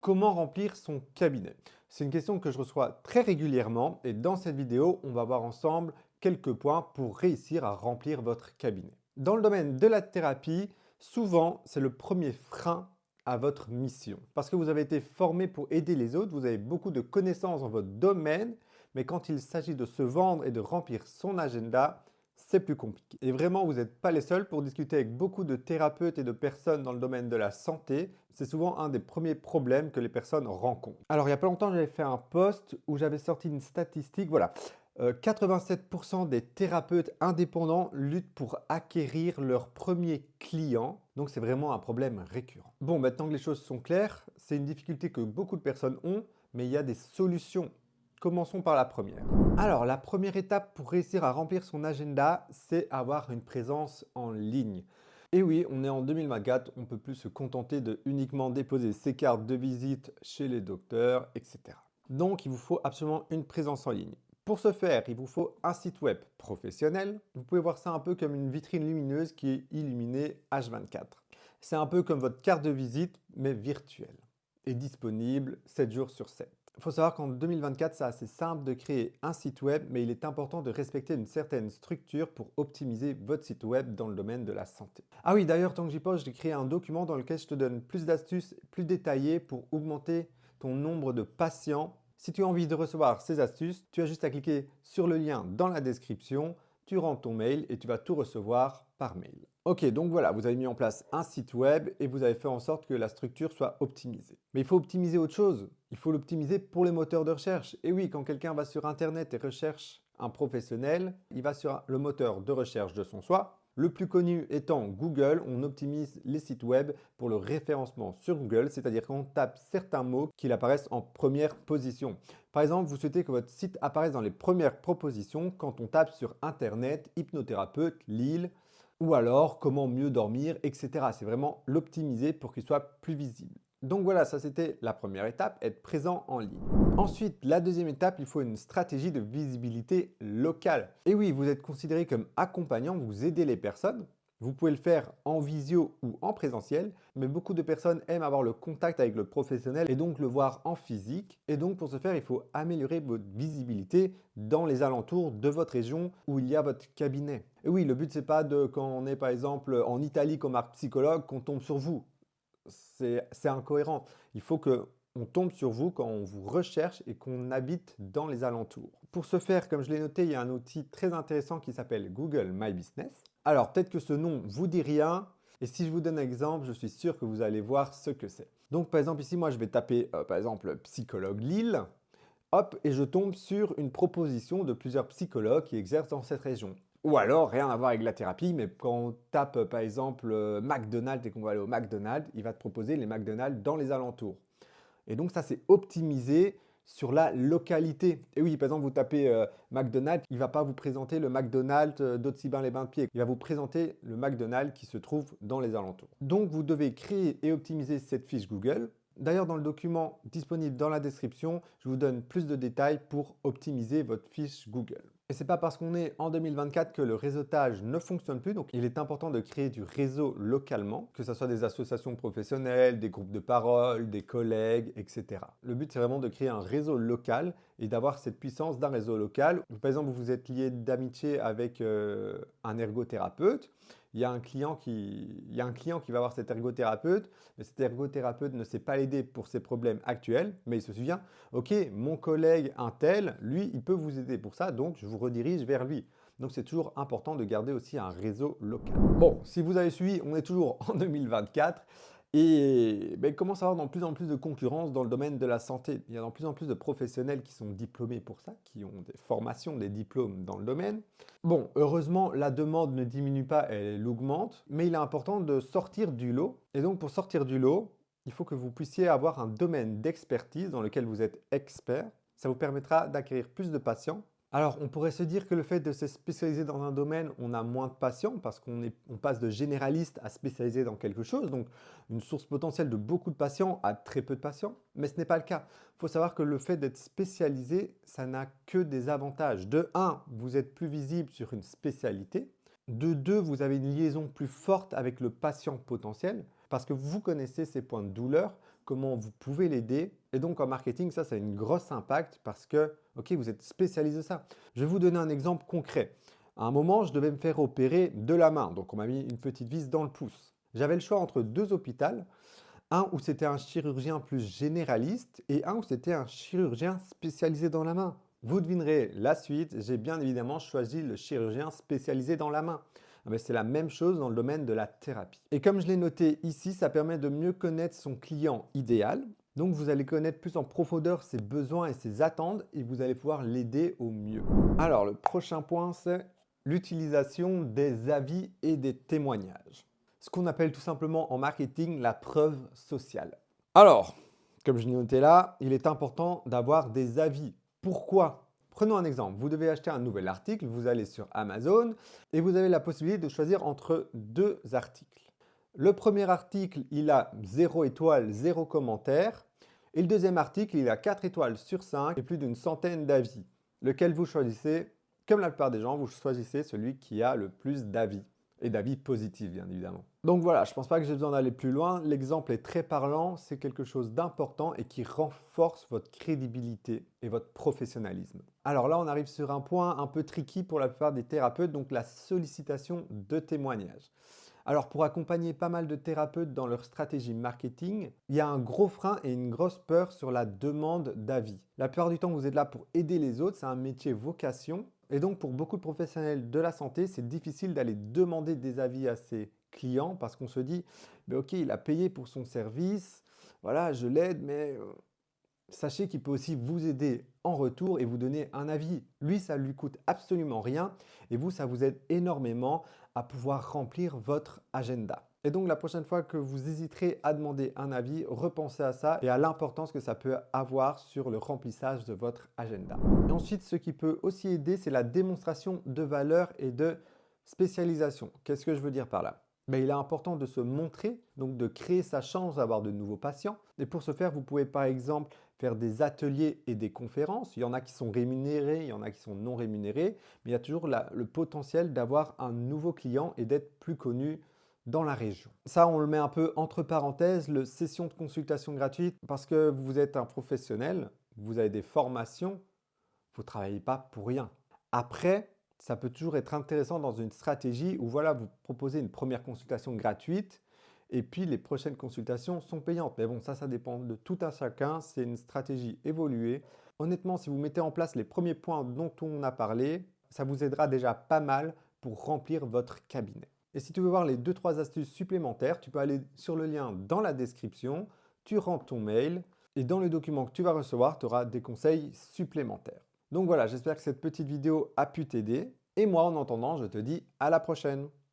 Comment remplir son cabinet? C'est une question que je reçois très régulièrement et dans cette vidéo, on va voir ensemble quelques points pour réussir à remplir votre cabinet. Dans le domaine de la thérapie, souvent, c'est le premier frein à votre mission. Parce que vous avez été formé pour aider les autres, vous avez beaucoup de connaissances dans votre domaine, mais quand il s'agit de se vendre et de remplir son agenda, c'est plus compliqué. Et vraiment, vous n'êtes pas les seuls pour discuter avec beaucoup de thérapeutes et de personnes dans le domaine de la santé. C'est souvent un des premiers problèmes que les personnes rencontrent. Alors, il n'y a pas longtemps, j'avais fait un post où j'avais sorti une statistique. Voilà, 87% des thérapeutes indépendants luttent pour acquérir leurs premiers clients. Donc, c'est vraiment un problème récurrent. Bon, maintenant que les choses sont claires, c'est une difficulté que beaucoup de personnes ont, mais il y a des solutions. Commençons par la première. Alors, la première étape pour réussir à remplir son agenda, c'est avoir une présence en ligne. Et oui, on est en 2024, on ne peut plus se contenter de uniquement déposer ses cartes de visite chez les docteurs, etc. Donc, il vous faut absolument une présence en ligne. Pour ce faire, il vous faut un site web professionnel. Vous pouvez voir ça un peu comme une vitrine lumineuse qui est illuminée H24. C'est un peu comme votre carte de visite, mais virtuelle, et disponible 7 jours sur 7. Il faut savoir qu'en 2024, c'est assez simple de créer un site web, mais il est important de respecter une certaine structure pour optimiser votre site web dans le domaine de la santé. Ah oui, d'ailleurs, tant que j'y pense, j'ai créé un document dans lequel je te donne plus d'astuces plus détaillées pour augmenter ton nombre de patients. Si tu as envie de recevoir ces astuces, tu as juste à cliquer sur le lien dans la description, tu rentres ton mail et tu vas tout recevoir par mail. Ok, donc voilà, vous avez mis en place un site web et vous avez fait en sorte que la structure soit optimisée. Mais il faut optimiser autre chose. Il faut l'optimiser pour les moteurs de recherche. Et oui, quand quelqu'un va sur Internet et recherche un professionnel, il va sur le moteur de recherche de son choix. Le plus connu étant Google, on optimise les sites web pour le référencement sur Google, c'est-à-dire qu'on tape certains mots qui apparaissent en première position. Par exemple, vous souhaitez que votre site apparaisse dans les premières propositions quand on tape sur Internet, hypnothérapeute, Lille, ou alors comment mieux dormir, etc. C'est vraiment l'optimiser pour qu'il soit plus visible. Donc voilà, ça c'était la première étape, être présent en ligne. Ensuite, la deuxième étape, il faut une stratégie de visibilité locale. Et oui, vous êtes considéré comme accompagnant, vous aidez les personnes. Vous pouvez le faire en visio ou en présentiel, mais beaucoup de personnes aiment avoir le contact avec le professionnel et donc le voir en physique. Et donc pour ce faire, il faut améliorer votre visibilité dans les alentours de votre région où il y a votre cabinet. Et oui, le but c'est pas de quand on est par exemple en Italie comme marque psychologue qu'on tombe sur vous. C'est incohérent. Il faut que on tombe sur vous quand on vous recherche et qu'on habite dans les alentours. Pour ce faire, comme je l'ai noté, il y a un outil très intéressant qui s'appelle Google My Business. Alors peut-être que ce nom vous dit rien, et si je vous donne un exemple, je suis sûr que vous allez voir ce que c'est. Donc par exemple ici, moi je vais taper par exemple psychologue Lille, hop, et je tombe sur une proposition de plusieurs psychologues qui exercent dans cette région. Ou alors, rien à voir avec la thérapie, mais quand on tape par exemple McDonald's et qu'on va aller au McDonald's, il va te proposer les McDonald's dans les alentours. Et donc ça, c'est optimisé sur la localité. Et oui, par exemple, vous tapez McDonald's, il ne va pas vous présenter le McDonald's d'Auxy-Bains-les-Bains-de-Pied. Il va vous présenter le McDonald's qui se trouve dans les alentours. Donc, vous devez créer et optimiser cette fiche Google. D'ailleurs, dans le document disponible dans la description, je vous donne plus de détails pour optimiser votre fiche Google. Et ce n'est pas parce qu'on est en 2024 que le réseautage ne fonctionne plus. Donc, il est important de créer du réseau localement, que ce soit des associations professionnelles, des groupes de parole, des collègues, etc. Le but, c'est vraiment de créer un réseau local et d'avoir cette puissance d'un réseau local. Par exemple, vous êtes lié d'amitié avec un ergothérapeute. Il y a un client qui va voir cet ergothérapeute, mais cet ergothérapeute ne sait pas l'aider pour ses problèmes actuels, mais il se souvient, ok, mon collègue un tel, lui, il peut vous aider pour ça, donc je vous redirige vers lui. Donc c'est toujours important de garder aussi un réseau local. Bon, si vous avez suivi, on est toujours en 2024 et il commence à y avoir de plus en plus de concurrence dans le domaine de la santé. Il y a de plus en plus de professionnels qui sont diplômés pour ça, qui ont des formations, des diplômes dans le domaine. Bon, heureusement, la demande ne diminue pas, elle augmente, mais il est important de sortir du lot. Et donc pour sortir du lot, il faut que vous puissiez avoir un domaine d'expertise dans lequel vous êtes expert. Ça vous permettra d'acquérir plus de patients. Alors, on pourrait se dire que le fait de se spécialiser dans un domaine, on a moins de patients parce qu'on passe de généraliste à spécialisé dans quelque chose. Donc, une source potentielle de beaucoup de patients à très peu de patients. Mais ce n'est pas le cas. Il faut savoir que le fait d'être spécialisé, ça n'a que des avantages. De un, vous êtes plus visible sur une spécialité. De deux, vous avez une liaison plus forte avec le patient potentiel parce que vous connaissez ses points de douleur. comment vous pouvez l'aider. Et donc en marketing, ça a une grosse impact parce que, ok, vous êtes spécialisé ça. Je vais vous donner un exemple concret. À un moment, je devais me faire opérer de la main. Donc on m'a mis une petite vis dans le pouce. J'avais le choix entre deux hôpitaux. Un où c'était un chirurgien plus généraliste et un où c'était un chirurgien spécialisé dans la main. Vous devinerez la suite, j'ai bien évidemment choisi le chirurgien spécialisé dans la main. Mais c'est la même chose dans le domaine de la thérapie. Et comme je l'ai noté ici, ça permet de mieux connaître son client idéal. Donc vous allez connaître plus en profondeur ses besoins et ses attentes et vous allez pouvoir l'aider au mieux. Alors le prochain point, c'est l'utilisation des avis et des témoignages. Ce qu'on appelle tout simplement en marketing la preuve sociale. Alors, comme je l'ai noté là, il est important d'avoir des avis. Pourquoi? Prenons un exemple. Vous devez acheter un nouvel article, vous allez sur Amazon et vous avez la possibilité de choisir entre deux articles. Le premier article, il a 0 étoile, 0 commentaire. Et le deuxième article, il a 4 étoiles sur 5 et plus d'une centaine d'avis. Lequel vous choisissez? Comme la plupart des gens, vous choisissez celui qui a le plus d'avis. Et d'avis positifs, bien évidemment. Donc voilà, je ne pense pas que j'ai besoin d'aller plus loin. L'exemple est très parlant, c'est quelque chose d'important et qui renforce votre crédibilité et votre professionnalisme. Alors là, on arrive sur un point un peu tricky pour la plupart des thérapeutes, donc la sollicitation de témoignages. Alors pour accompagner pas mal de thérapeutes dans leur stratégie marketing, il y a un gros frein et une grosse peur sur la demande d'avis. La plupart du temps, vous êtes là pour aider les autres, c'est un métier vocation. Et donc, pour beaucoup de professionnels de la santé, c'est difficile d'aller demander des avis à ses clients parce qu'on se dit, ok, il a payé pour son service, voilà, je l'aide, mais sachez qu'il peut aussi vous aider en retour et vous donner un avis. Lui, ça ne lui coûte absolument rien et vous, ça vous aide énormément à pouvoir remplir votre agenda. Et donc, la prochaine fois que vous hésiterez à demander un avis, repensez à ça et à l'importance que ça peut avoir sur le remplissage de votre agenda. Et ensuite, ce qui peut aussi aider, c'est la démonstration de valeur et de spécialisation. Qu'est-ce que je veux dire par là? Il est important de se montrer, donc de créer sa chance d'avoir de nouveaux patients. Et pour ce faire, vous pouvez par exemple faire des ateliers et des conférences. Il y en a qui sont rémunérés, il y en a qui sont non rémunérés, mais il y a toujours le potentiel d'avoir un nouveau client et d'être plus connu dans la région. Ça, on le met un peu entre parenthèses, le session de consultation gratuite, parce que vous êtes un professionnel, vous avez des formations, vous ne travaillez pas pour rien. Après, ça peut toujours être intéressant dans une stratégie où voilà, vous proposez une première consultation gratuite et puis les prochaines consultations sont payantes. Mais bon, ça dépend de tout un chacun. C'est une stratégie évoluée. Honnêtement, si vous mettez en place les premiers points dont on a parlé, ça vous aidera déjà pas mal pour remplir votre cabinet. Et si tu veux voir les 2-3 astuces supplémentaires, tu peux aller sur le lien dans la description, tu rentres ton mail et dans le document que tu vas recevoir, tu auras des conseils supplémentaires. Donc voilà, j'espère que cette petite vidéo a pu t'aider. Et moi, en attendant, je te dis à la prochaine.